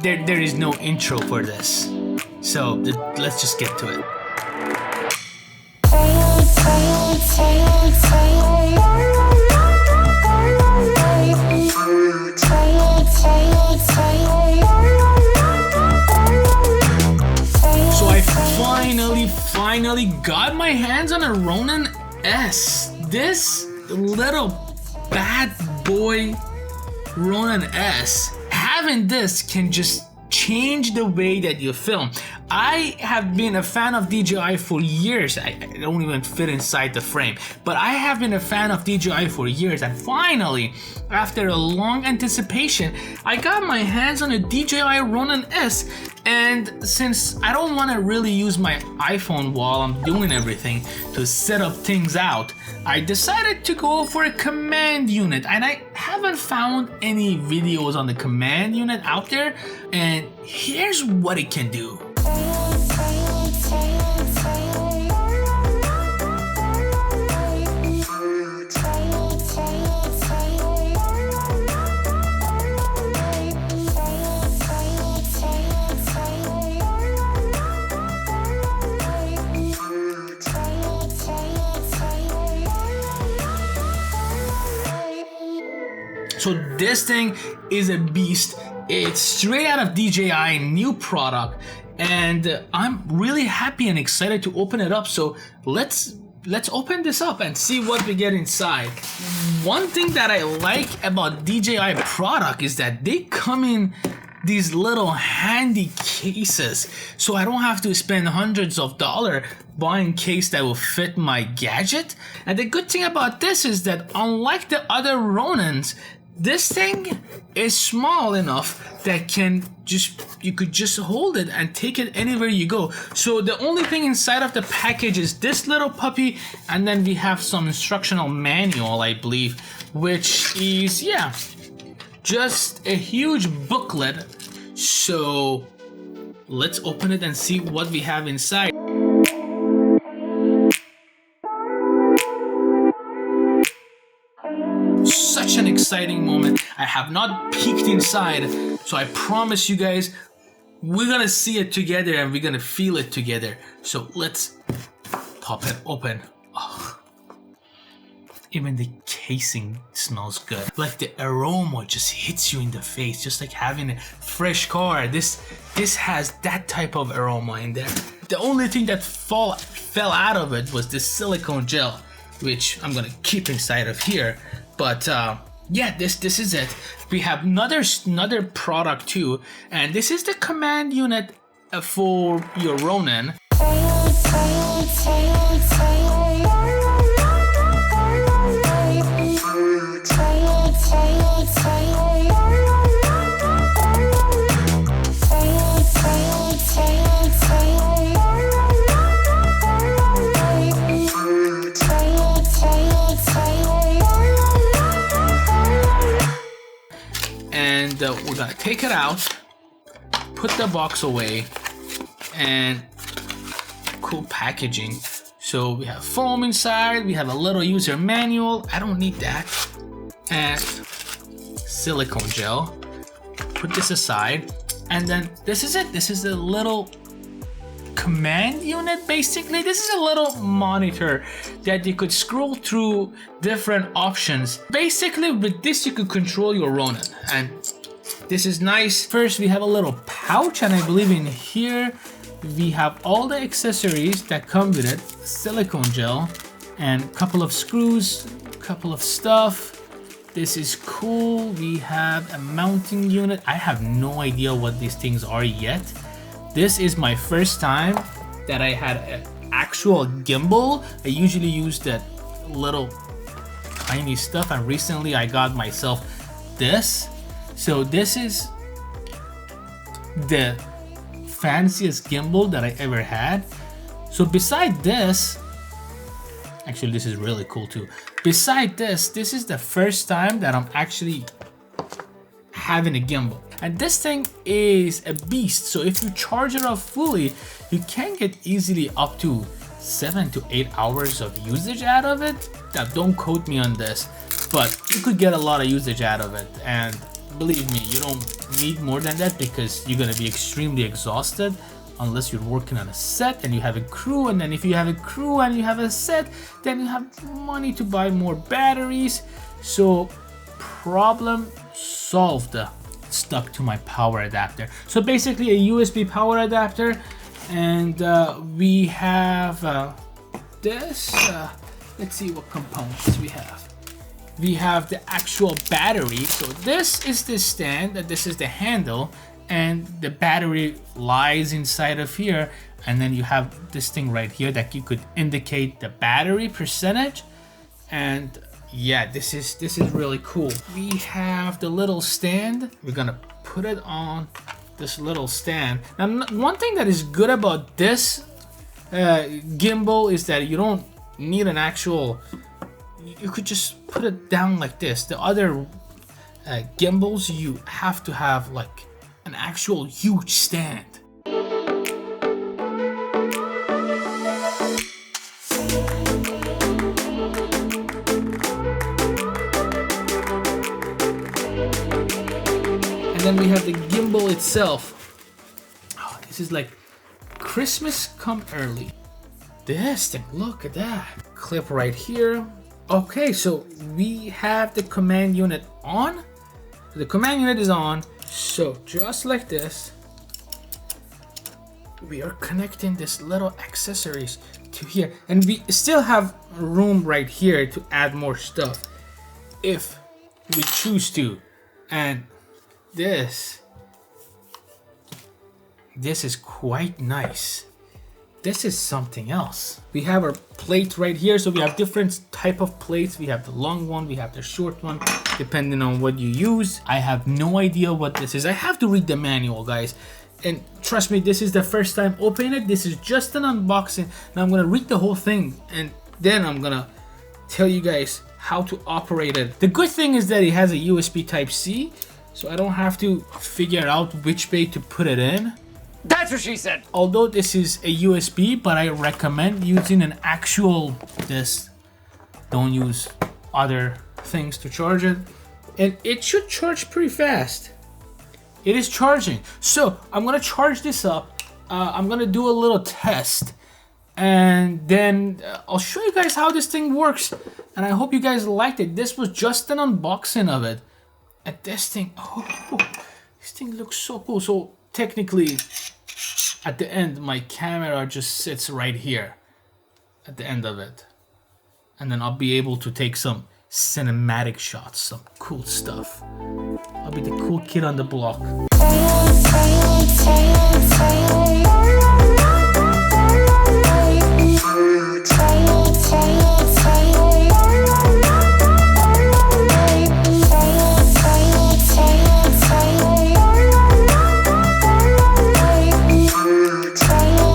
there is no intro for this. So let's just get to it. So I finally got my hands on a Ronin-S. This little bad boy Ronin-S. Having this can just change the way that you film. I have been a fan of DJI for years. I don't even fit inside the frame, but I have been a fan of DJI for years, and finally, after a long anticipation, I got my hands on a DJI Ronin-S. And since I don't want to really use my iPhone while I'm doing everything to set up things out, I decided to go for a command unit, and I haven't found any videos on the command unit out there, and here's what it can do. So this thing is a beast. It's straight out of DJI, new product, and I'm really happy and excited to open it up. So let's open this up and see what we get inside. One thing that I like about DJI product is that they come in these little handy cases, so I don't have to spend hundreds of dollars buying case that will fit my gadget. And the good thing about this is that unlike the other Ronins, this thing is small enough that you could just hold it and take it anywhere you go. So the only thing inside of the package is this little puppy, and then we have some instructional manual, I believe, which is, yeah, just a huge booklet. So let's open it and see what we have inside. Such an exciting moment. I have not peeked inside, so I promise you guys we're gonna see it together and we're gonna feel it together. So let's pop it open. Oh. Even the casing smells good. Like the aroma just hits you in the face, just like having a fresh car. This has that type of aroma in there. The only thing that fell out of it was this silicone gel, which I'm gonna keep inside of here. But yeah, this is it. We have another product too, and this is the command unit for your Ronin. And we're gonna take it out, put the box away, and cool packaging. So we have foam inside, we have a little user manual, I don't need that, and silicone gel. Put this aside, and then this is it. This is the little command unit. Basically, this is a little monitor that you could scroll through different options. Basically, with this you could control your Ronin, and this is nice. First, we have a little pouch, and I believe in here we have all the accessories that come with it. Silicone gel and a couple of screws, a couple of stuff. This is cool. We have a mounting unit. I have no idea what these things are yet. This is my first time that I had an actual gimbal. I usually use that little tiny stuff, and recently I got myself this. So this is the fanciest gimbal that I ever had. So beside this, actually this is really cool too. Beside this is the first time that I'm actually having a gimbal. And this thing is a beast. So if you charge it up fully, you can get easily up to 7 to 8 hours of usage out of it. Now don't quote me on this, but you could get a lot of usage out of it. And believe me, you don't need more than that because you're gonna be extremely exhausted unless you're working on a set and you have a crew, and then if you have a crew and you have a set, then you have money to buy more batteries. So problem solved. Stuck to my power adapter. So basically a USB power adapter, and we have this. Let's see what components we have. We have the actual battery. So this is the stand, this is the handle, and the battery lies inside of here. And then you have this thing right here that you could indicate the battery percentage. And yeah, this is really cool. We have the little stand. We're gonna put it on this little stand. Now, one thing that is good about this gimbal is that you don't need an actual. You could just put it down like this. The other gimbals, you have to have like an actual huge stand. And then we have the gimbal itself. Oh, this is like Christmas come early. This thing, look at that. Clip right here. Okay, so we have the command unit on. The command unit is on. So just like this, we are connecting this little accessories to here. And we still have room right here to add more stuff if we choose to. And this is quite nice. This is something else. We have our plate right here. So we have different type of plates. We have the long one, we have the short one, depending on what you use. I have no idea what this is. I have to read the manual, guys. And trust me, this is the first time opening it. This is just an unboxing. Now I'm gonna read the whole thing and then I'm gonna tell you guys how to operate it. The good thing is that it has a USB Type-C, so I don't have to figure out which way to put it in. That's what she said. Although this is a USB, but I recommend using an actual this. Don't use other things to charge it. And it should charge pretty fast. It is charging. So I'm gonna charge this up. I'm gonna do a little test. And then I'll show you guys how this thing works. And I hope you guys liked it. This was just an unboxing of it. And this thing, oh, this thing looks so cool. So technically, at the end, my camera just sits right here at the end of it. And then I'll be able to take some cinematic shots, some cool stuff. I'll be the cool kid on the block.